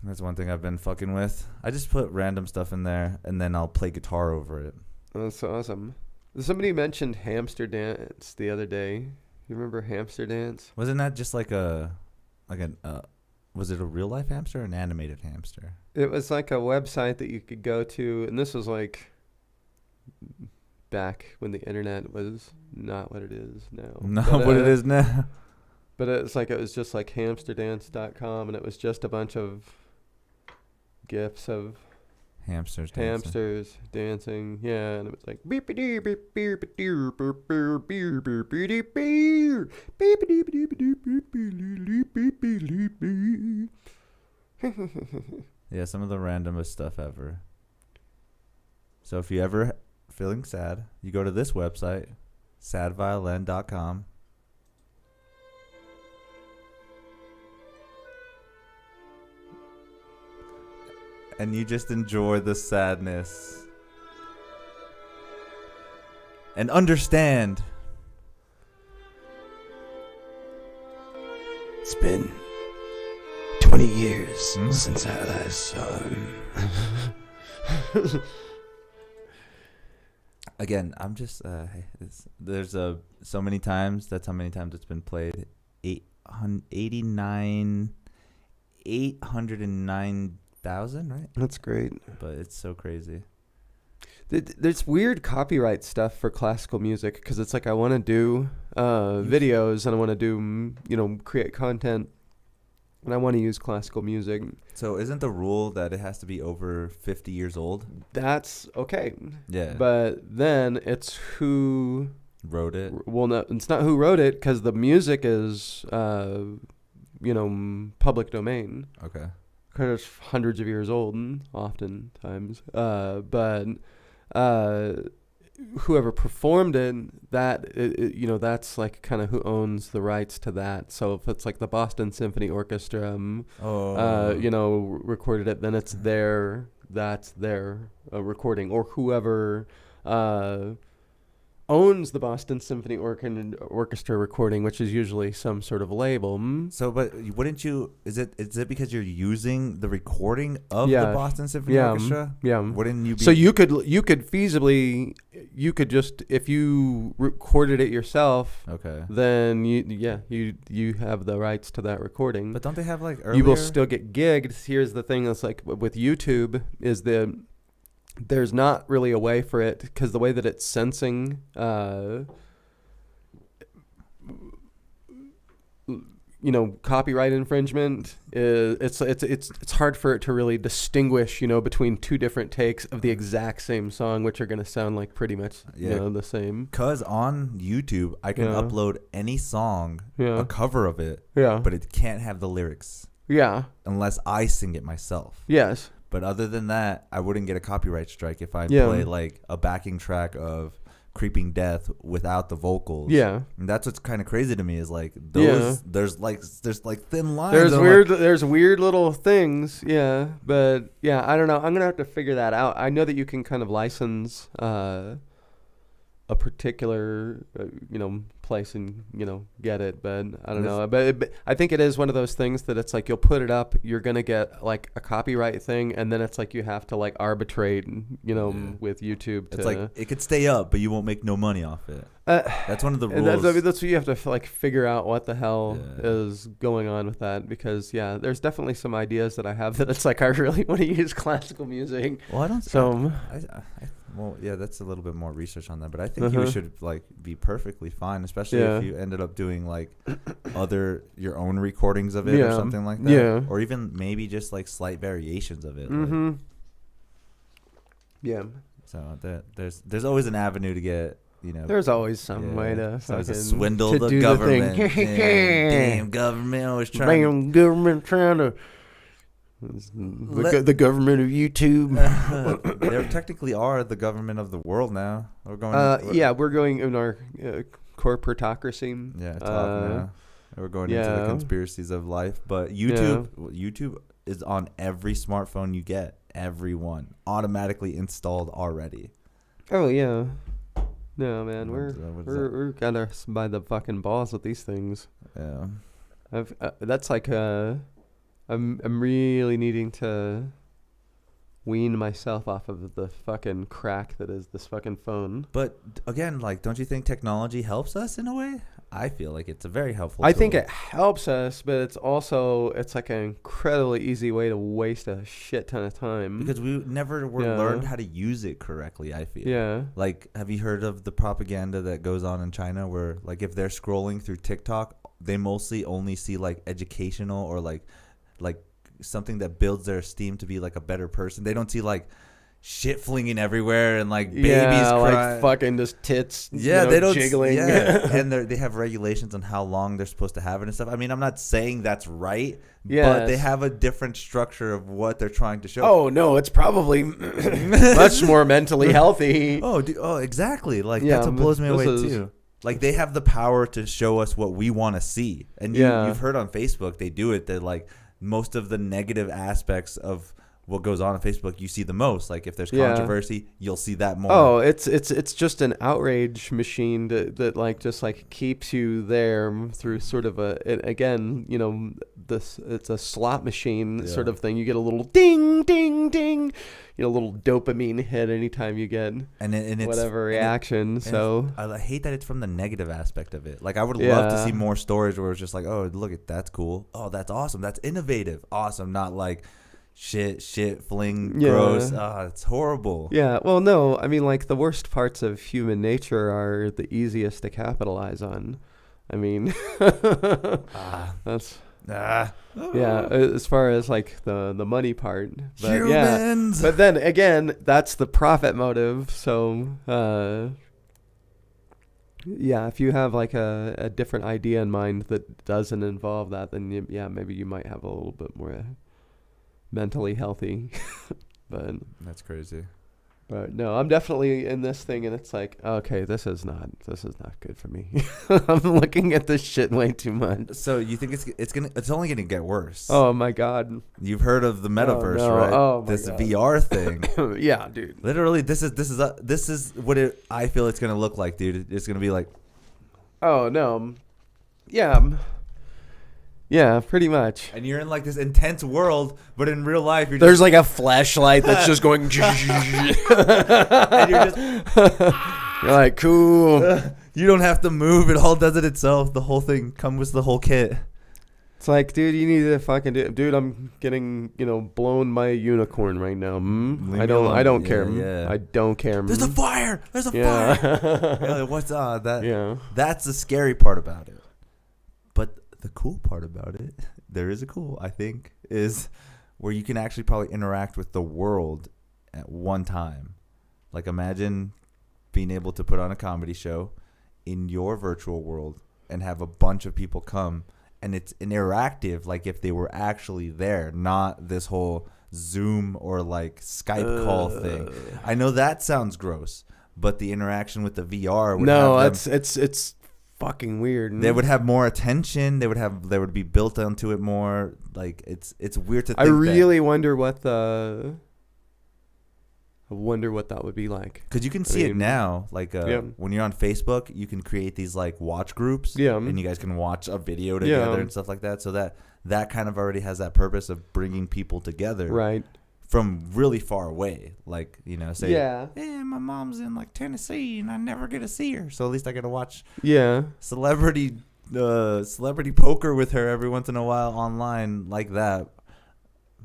That's one thing I've been fucking with. I just put random stuff in there, and then I'll play guitar over it. That's awesome. Somebody mentioned hamster dance the other day. You remember hamster dance? Wasn't that just was it a real life hamster or an animated hamster? It was like a website that you could go to, and this was like back when the internet was not what it is now. Not what it is now. But it was just like hamsterdance.com, and it was just a bunch of GIFs of Hamsters dancing. Yeah, and it was like yeah, some of the randomest stuff ever. So if you ever feeling sad, you go to this website, sadviolin.com. And you just enjoy the sadness. And understand. It's been 20 years since I last saw him. Again, I'm just there's so many times. That's how many times it's been played. 809,000, right? That's great. But it's so crazy. There's weird copyright stuff for classical music because it's like I want to do videos and I want to do create content and I want to use classical music. So isn't the rule that it has to be over 50 years old? That's okay. Yeah. But then it's who wrote it. Well, no, it's not who wrote it because the music is public domain. Okay. Because it's hundreds of years old, oftentimes. But whoever performed it, that's like kind of who owns the rights to that. So if it's like the Boston Symphony Orchestra, recorded it, then it's that's their recording, or whoever owns the Boston Symphony Orchestra recording, which is usually some sort of label. So, but wouldn't you? Is it because you're using the recording of the Boston Symphony Orchestra? Yeah. Wouldn't you be? So you could feasibly just, if you recorded it yourself. Okay. Then you have the rights to that recording. But don't they have like earlier? You will still get gigged. Here's the thing that's like with YouTube is there's not really a way for it because the way that it's sensing, copyright infringement is it's hard for it to really distinguish, between two different takes of the exact same song, which are going to sound like pretty much the same. Cause on YouTube I can upload any song, a cover of it, but it can't have the lyrics. Yeah. Unless I sing it myself. Yes. But other than that, I wouldn't get a copyright strike if I play like a backing track of Creeping Death without the vocals. Yeah. And that's what's kind of crazy to me is like those there's thin lines. There's weird little things. Yeah. But I don't know. I'm going to have to figure that out. I know that you can kind of license a particular place and get it, but I don't know, but I think it is one of those things that it's like you'll put it up, you're gonna get like a copyright thing, and then it's like you have to like arbitrate with YouTube it's like it could stay up but you won't make no money off it. That's one of the rules. And that's what you have to like figure out what the hell is going on with that, because there's definitely some ideas that I have that it's like I really want to use classical music. Well, I don't that's a little bit more research on that, but I think you should like be perfectly fine, especially if you ended up doing like your own recordings of it or something like that, or even maybe just like slight variations of it. So there's always an avenue to get. There's always some way to swindle the government. Damn government always trying. Damn government trying to. The government of YouTube. They technically are the government of the world now. We're going in our corporatocracy. Now. We're going into the conspiracies of life. But YouTube is on every smartphone you get. Everyone automatically installed already. Oh yeah. No man, we're got us by the fucking balls with these things. Yeah. That's like I'm really needing to wean myself off of the fucking crack that is this fucking phone. But again, like, don't you think technology helps us in a way? I feel like it's a very helpful I tool. think it helps us, but it's like an incredibly easy way to waste a shit ton of time. Because we never learned how to use it correctly, I feel. Yeah. Like, have you heard of the propaganda that goes on in China where, like, if they're scrolling through TikTok, they mostly only see, like, educational or, like something that builds their esteem to be like a better person. They don't see like shit flinging everywhere and like babies yeah, crying. like fucking just tits. Yeah, you know, they don't jiggling. Yeah, and they have regulations on how long they're supposed to have it and stuff. I mean, I'm not saying that's right, but Yes. they have a different structure of what they're trying to show. Oh no, it's probably much more mentally healthy. Oh, exactly. Like Yeah, that's what blows me this away is- too. Like they have the power to show us what we want to see, and you've heard on Facebook they do it. That like most of the negative aspects of what goes on Facebook, you see the most. Like if there's controversy, you'll see that more. Oh, it's just an outrage machine that like just like keeps you there through sort of again, you know, it's a slot machine sort of thing. You get a little ding ding ding, you know, a little dopamine hit anytime you get and it's whatever reaction. So I hate that it's from the negative aspect of it. Like I would love to see more stories where it's just like, oh, look at that's cool. Oh, that's awesome. That's innovative. Awesome. Not like shit, fling, gross. It's horrible. Yeah, well, no, I mean, like, the worst parts of human nature are the easiest to capitalize on. I mean, that's... Yeah, as far as, like, the money part. But, Humans! Yeah, but then, again, that's the profit motive, so... yeah, if you have, like, a different idea in mind that doesn't involve that, then, maybe you might have a little bit more... mentally healthy. But that's crazy. But no, I'm definitely in this thing, and it's like, okay, this is not good for me. I'm looking at this shit way too much. So you think it's only gonna get worse? Oh my god! You've heard of the metaverse, no. right? Oh my this God. VR thing. Yeah, dude. Literally, this is what I feel it's gonna look like, dude. It's gonna be like. Oh no. Yeah. Yeah, pretty much. And you're in like this intense world, but in real life, you're There's like a flashlight that's just going. and you're just. You're like, cool. You don't have to move; it all does it itself. The whole thing comes with the whole kit. It's like, dude, you need to fucking do. Dude, I'm getting, blown by a unicorn right now. Leave I me alone. don't care. Yeah. I don't care. There's a fire. There's a Yeah. fire. Yeah, what's that? Yeah. That's the scary part about it. But the cool part about it, there is a cool, I think, is where you can actually probably interact with the world at one time. Like imagine being able to put on a comedy show in your virtual world and have a bunch of people come, and it's interactive, like if they were actually there, not this whole Zoom or like Skype call thing. I know that sounds gross, but the interaction with the VR would it's fucking weird. they would have more attention. They would be built onto it more. Like it's weird to think. I really wonder what that would be like. Because you can see it now. Like when you're on Facebook, you can create these like watch groups. Yeah. And you guys can watch a video together and stuff like that. So that kind of already has that purpose of bringing people together. Right. From really far away. Like, say, Yeah. my mom's in like Tennessee and I never get to see her. So at least I get to watch Yeah. celebrity poker with her every once in a while online like that.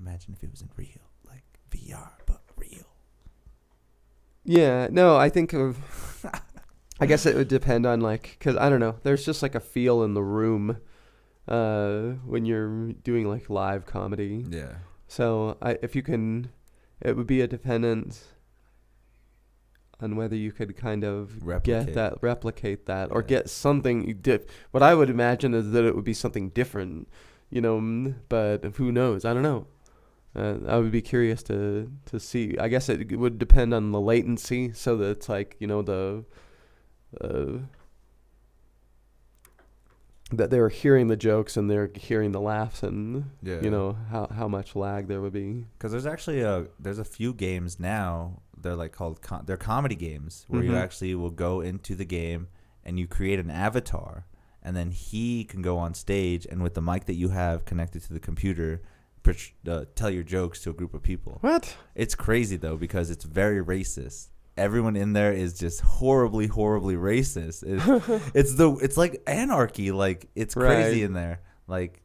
Imagine if it was in real, like VR, but real. Yeah. No, I think I guess it would depend on because I don't know. There's just like a feel in the room when you're doing like live comedy. Yeah. So if you can, it would be a dependent on whether you could kind of replicate that, or get something. What I would imagine is that it would be something different, but who knows? I don't know. I would be curious to see. I guess it would depend on the latency, so that it's like, that they're hearing the jokes and they're hearing the laughs, and how much lag there would be. Because there's actually there's a few games now. They're like called they're comedy games where you actually will go into the game and you create an avatar, and then he can go on stage and with the mic that you have connected to the computer, tell your jokes to a group of people. What? It's crazy though, because it's very racist. Everyone in there is just horribly, horribly racist. It's like anarchy. Like it's crazy in there. Like,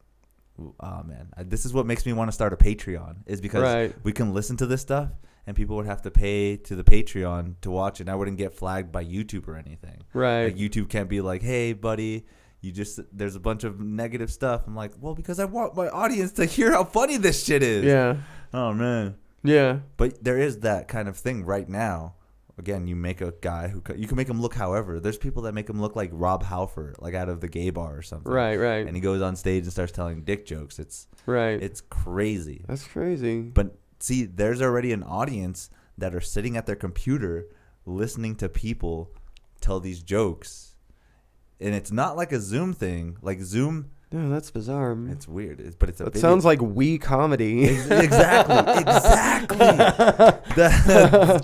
oh man, this is what makes me want to start a Patreon. Is because we can listen to this stuff, and people would have to pay to the Patreon to watch it. And I wouldn't get flagged by YouTube or anything. Right. Like YouTube can't be like, hey, buddy, there's a bunch of negative stuff. I'm like, well, because I want my audience to hear how funny this shit is. Yeah. Oh man. Yeah. But there is that kind of thing right now. Again, you make a guy you can make him look however. There's people that make him look like Rob Halford, like out of the gay bar or something. Right. And he goes on stage and starts telling dick jokes. It's crazy. That's crazy. But see, there's already an audience that are sitting at their computer listening to people tell these jokes. And it's not like a Zoom thing. Like Zoom. No, that's bizarre. It's weird, but it's a. It sounds like Wii comedy. Exactly.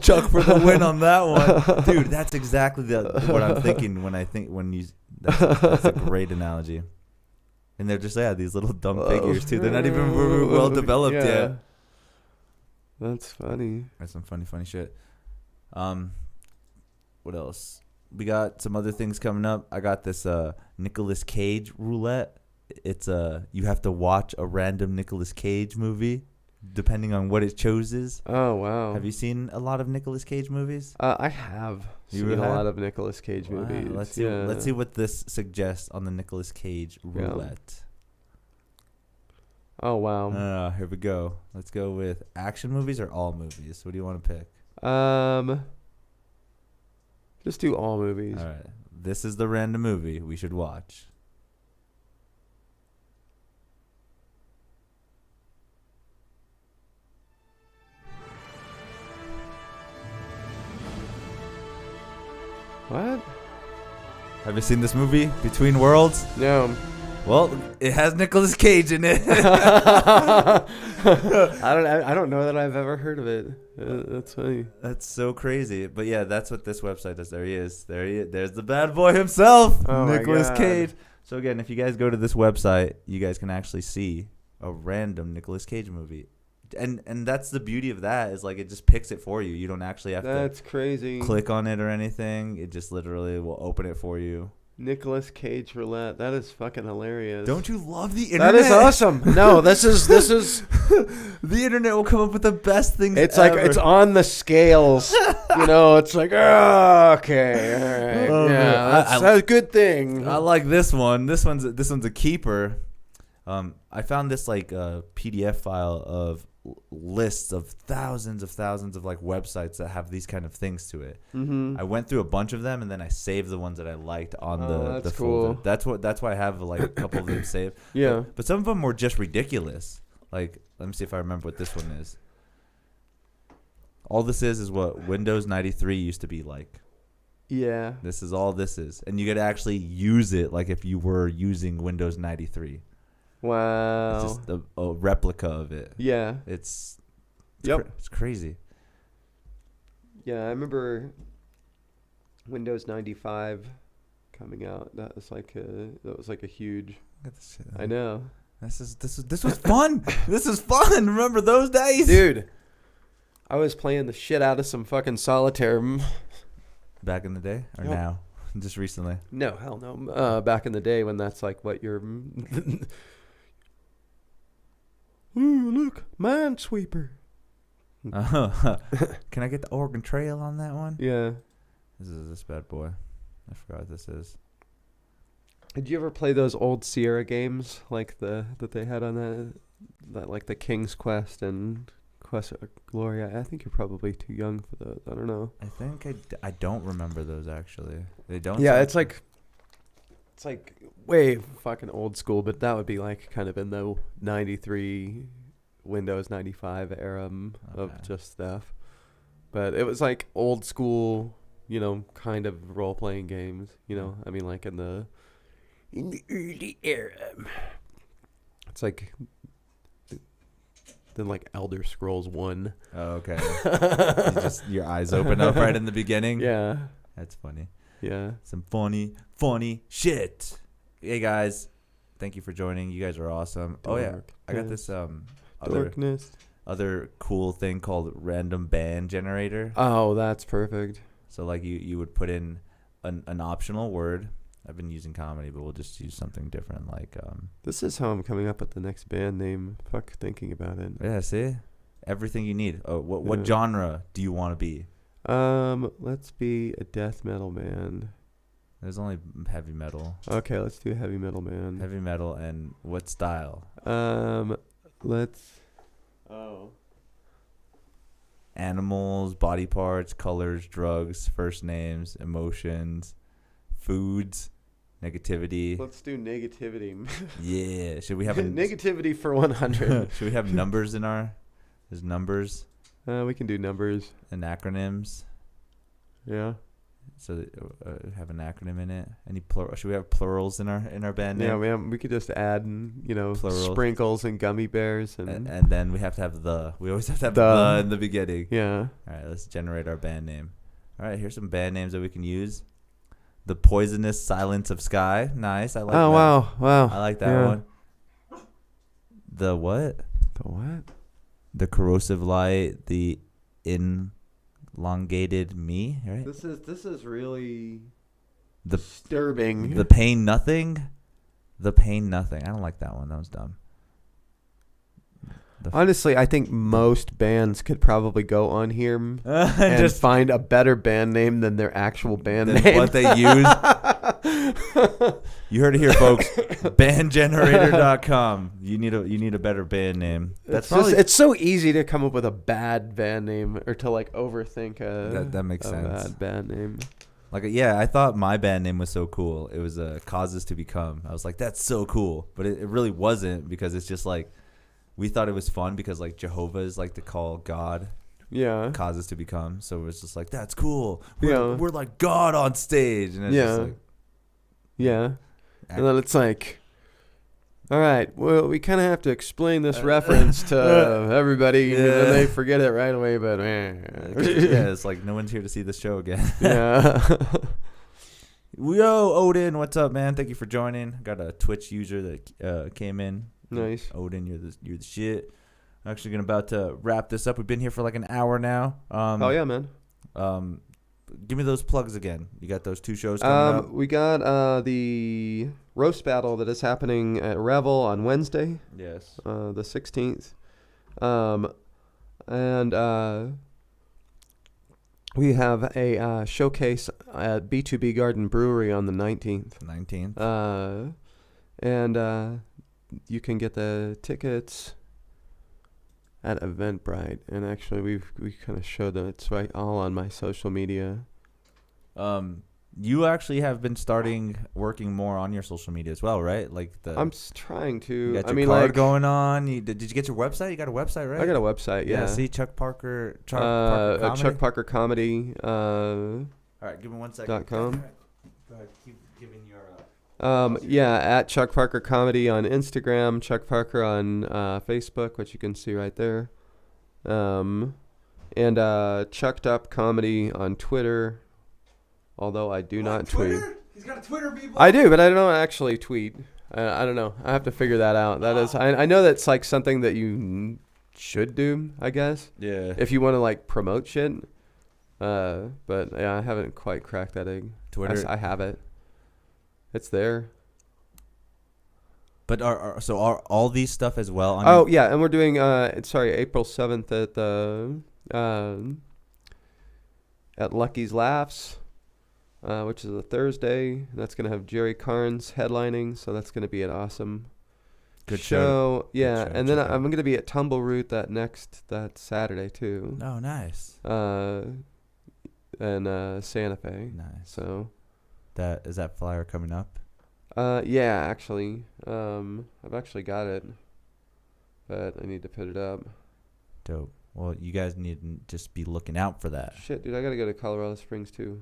Chuck for the win on that one, dude. That's exactly what I'm thinking when you. That's a great analogy. And they're just these little dumb figures too. They're not even well developed yet. That's funny. That's some funny shit. What else? We got some other things coming up. I got this Nicolas Cage roulette. It's you have to watch a random Nicolas Cage movie, depending on what it chooses. Oh wow! Have you seen a lot of Nicolas Cage movies? I have seen a lot of Nicolas Cage movies. Let's see what this suggests on the Nicolas Cage roulette. Oh wow! Here we go. Let's go with action movies or all movies. What do you want to pick? Just do all movies. All right. This is the random movie we should watch. What? Have you seen this movie, Between Worlds? No. Well, it has Nicolas Cage in it. I don't know that I've ever heard of it. That's funny. That's so crazy. But yeah, that's what this website does. There he is. There's the bad boy himself, Nicolas Cage. So again, if you guys go to this website, you guys can actually see a random Nicolas Cage movie. And that's the beauty of that is like it just picks it for you. You don't actually have That's to crazy. click on it or anything. It just literally will open it for you. Nicolas Cage roulette. That is fucking hilarious. Don't you love the internet? That is awesome. No, this is the internet will come up with the best things it's ever. Like it's on the scales. It's like, oh, okay, all right. Oh, yeah, that's a good thing. I like this one. This one's a keeper. I found this like PDF file of lists of thousands of like websites that have these kind of things to it. Mm-hmm. I went through a bunch of them and then I saved the ones that I liked on the cool. folder. That's why I have like a couple of them saved. Yeah. But some of them were just ridiculous. Like, let me see if I remember what this one is. All this is what Windows 93 used to be like. Yeah. This is all this is. And you could actually use it like if you were using Windows 93. Wow. It's just a replica of it. Yeah. It's crazy. Yeah, I remember Windows 95 coming out. That was like a huge. I know. This was fun. This is fun. Remember those days, dude? I was playing the shit out of some fucking solitaire. Back in the day, or now? Just recently? No, hell no. Back in the day when that's like what you're. Ooh, look, Minesweeper. Can I get the Oregon Trail on that one? Yeah. This is this bad boy. I forgot what this is. Did you ever play those old Sierra games like that they had on that like the King's Quest and Quest of Gloria? I think you're probably too young for those. I don't know. I think I don't remember those actually. They don't. Yeah, it's like way fucking old school, but that would be like kind of in the 93 Windows 95 era of just stuff. But it was like old school, kind of role playing games, I mean like in the early era. It's like then like Elder Scrolls 1. Oh, okay. Your eyes open up right in the beginning. Yeah. That's funny. Yeah. Some funny shit. Hey guys, thank you for joining. You guys are awesome. Oh yeah, I got this other cool thing called random band generator. Oh, that's perfect. So like you would put in an optional word. I've been using comedy, but we'll just use something different. Like this is how I'm coming up with the next band name. Fuck thinking about it. Yeah, see, everything you need. Oh, what genre do you want to be? Let's be a death metal band. There's only heavy metal. Okay, let's do heavy metal band. Heavy metal, and what style? Let's. Oh. animals, body parts, colors, drugs, first names, emotions, foods, negativity. Let's do negativity. Yeah. Should we have negativity for 100? Should we have numbers in our? There's numbers We can do numbers. and acronyms. Yeah. So have an acronym in it. Any plural? Should we have plurals in our band name? Yeah, we could just add, Plurals. sprinkles and gummy bears And then we have to have the. We always have to have the in the beginning. yeah. All right, let's generate our band name. All right, here's some band names that we can use. The Poisonous Silence of Sky. Nice. I like that. Oh, wow. I like that Yeah. one. The what? The what? The Corrosive Light. The Elongated Me. Right? This is really The disturbing. The Pain Nothing. The Pain Nothing. I don't like that one. That was dumb. Honestly, I think most bands could probably go on here and Just find a better band name than their actual band than name. what they use. You heard it here, folks. Bandgenerator.com. You need a better band name. It's so easy to come up with a bad band name or to overthink that makes sense. bad band name. I thought my band name was so cool. It was Causes to Become. I was like, that's so cool, but it really wasn't, because it's just we thought it was fun because Jehovah is to call God. Yeah. Causes to Become. So it was just that's cool. Yeah. We're like God on stage, and it's just yeah. And then it's all right, well, we kind of have to explain this reference to everybody, and then they forget it right away, but yeah, it's no one's here to see the show again. yeah. Yo, Odin, what's up, man? Thank you for joining. Got a Twitch user that came in. Nice. Odin, you're the shit. I'm actually about to wrap this up. We've been here for an hour now. Oh yeah, man. Give me those plugs again. You got those 2 shows coming up? We got the roast battle that is happening at Revel on Wednesday. Yes. The 16th. And we have a showcase at B2B Garden Brewery on the 19th. 19th. And you can get the tickets at Eventbrite, and actually we kind of showed them. It's all on my social media. You actually have been working more on your social media as well, right? I'm trying to. You got your card going on. Did you get your website? You got a website, right? I got a website. Yeah. See, Chuck Parker. Parker Comedy? Chuck Parker Comedy. All right, give me 1 second. .com. Go ahead, keep giving your. At Chuck Parker Comedy on Instagram, Chuck Parker on Facebook, which you can see right there. And Chucked Up Comedy on Twitter, although I do not tweet. He's got a Twitter, people. I do, but I don't actually tweet. I don't know. I have to figure that out. That is, I know that's something that you should do, I guess. Yeah. If you want to promote shit. But yeah, I haven't quite cracked that egg. Twitter. I have it. It's there. But are all these stuff as well? On Yeah, and we're doing April 7th at the at Lucky's Laughs, which is a Thursday. That's gonna have Jerry Carnes headlining, so that's gonna be an awesome good show. Yeah, good show. and then I'm gonna be at Tumbleroot that Saturday too. Oh, nice. And Santa Fe. Nice. So Is that flyer coming up? yeah, actually, I've actually got it, but I need to put it up. Dope. Well, you guys need to just be looking out for that. Shit, dude, I gotta go to Colorado Springs too.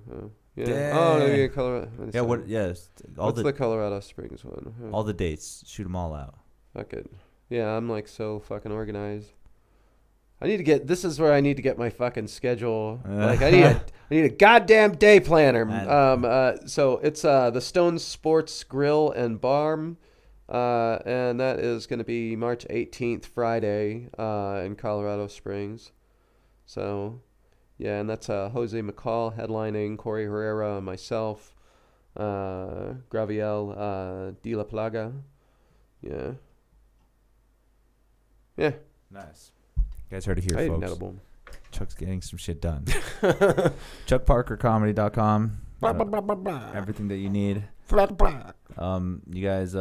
Yeah. Damn. Oh, no, yeah, Colorado. Yeah. What? Yes. What's the Colorado Springs one? All the dates. Shoot them all out. Fuck it. Yeah, I'm so fucking organized. This is where I need to get my fucking schedule. I need a goddamn day planner. So it's the Stone Sports Grill and Bar, and that is going to be March 18th, Friday, in Colorado Springs. So, yeah, and that's Jose McCall headlining, Corey Herrera, myself, Graviel De La Plaga. Yeah. Yeah. Nice. You guys heard it here, folks. Edible. Chuck's getting some shit done. ChuckParkerComedy.com. Everything that you need. You guys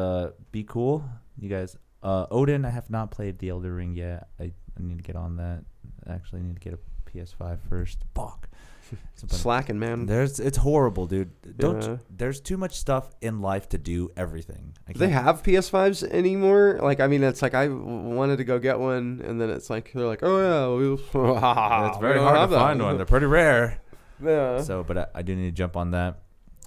be cool. You guys Odin, I have not played The Elder Ring yet. I need to get on that. actually need to get a PS5 first. Fuck. Slacking, man. It's horrible, dude. Yeah. There's too much stuff in life to do everything. Do they have PS5s anymore? Like, I mean, it's like I wanted to go get one, and then it's like they're like, oh yeah, it's very hard to find one. They're pretty rare. Yeah. So, but I do need to jump on that.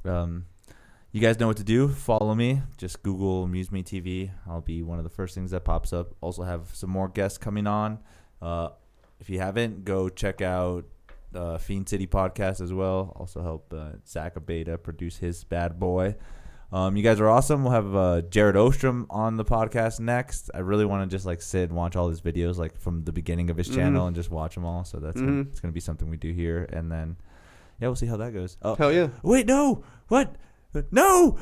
You guys know what to do. Follow me. Just Google MuseMeTV. I'll be one of the first things that pops up. Also have some more guests coming on. If you haven't, go check out Fiend City podcast as well. Also help Zach Abeda produce his bad boy. You guys are awesome. We'll have Jared Ostrom on the podcast next. I really want to just like sit and watch all his videos like from the beginning of his channel and just watch them all. So that's it's gonna be something we do here, and then we'll see how that goes. Oh, hell yeah! Wait, no, what? No,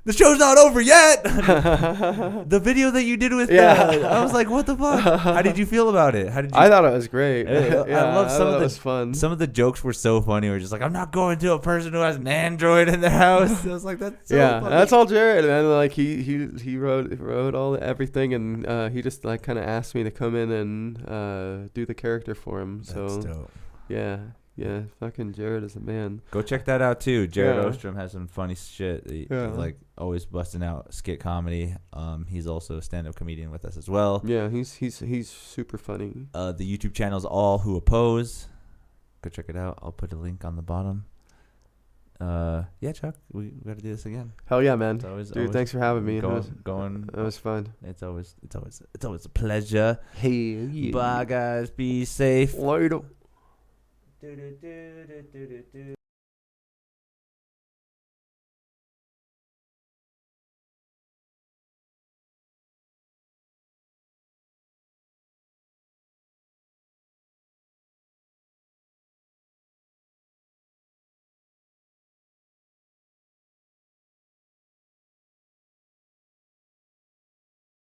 the show's not over yet. The video that you did with I was like, what the fuck? How did you feel about it? How did you? I thought it was great. I love some of the. It was fun. Some of the jokes were so funny. We're just like, I'm not going to a person who has an Android in their house. I was like, that's so funny. That's all Jared. And like he wrote all everything, and he just like kind of asked me to come in and do the character for him. That's so dope. Yeah, fucking Jared is a man. Go check that out too. Jared Ostrom has some funny shit. He's like always busting out skit comedy. He's also a stand-up comedian with us as well. Yeah, he's super funny. The YouTube channel is All Who Oppose. Go check it out. I'll put a link on the bottom. Chuck, we got to do this again. Hell yeah, man. Dude, thanks for having me. It was fun. It's always a pleasure. Hey, yeah. Bye guys. Be safe. Later.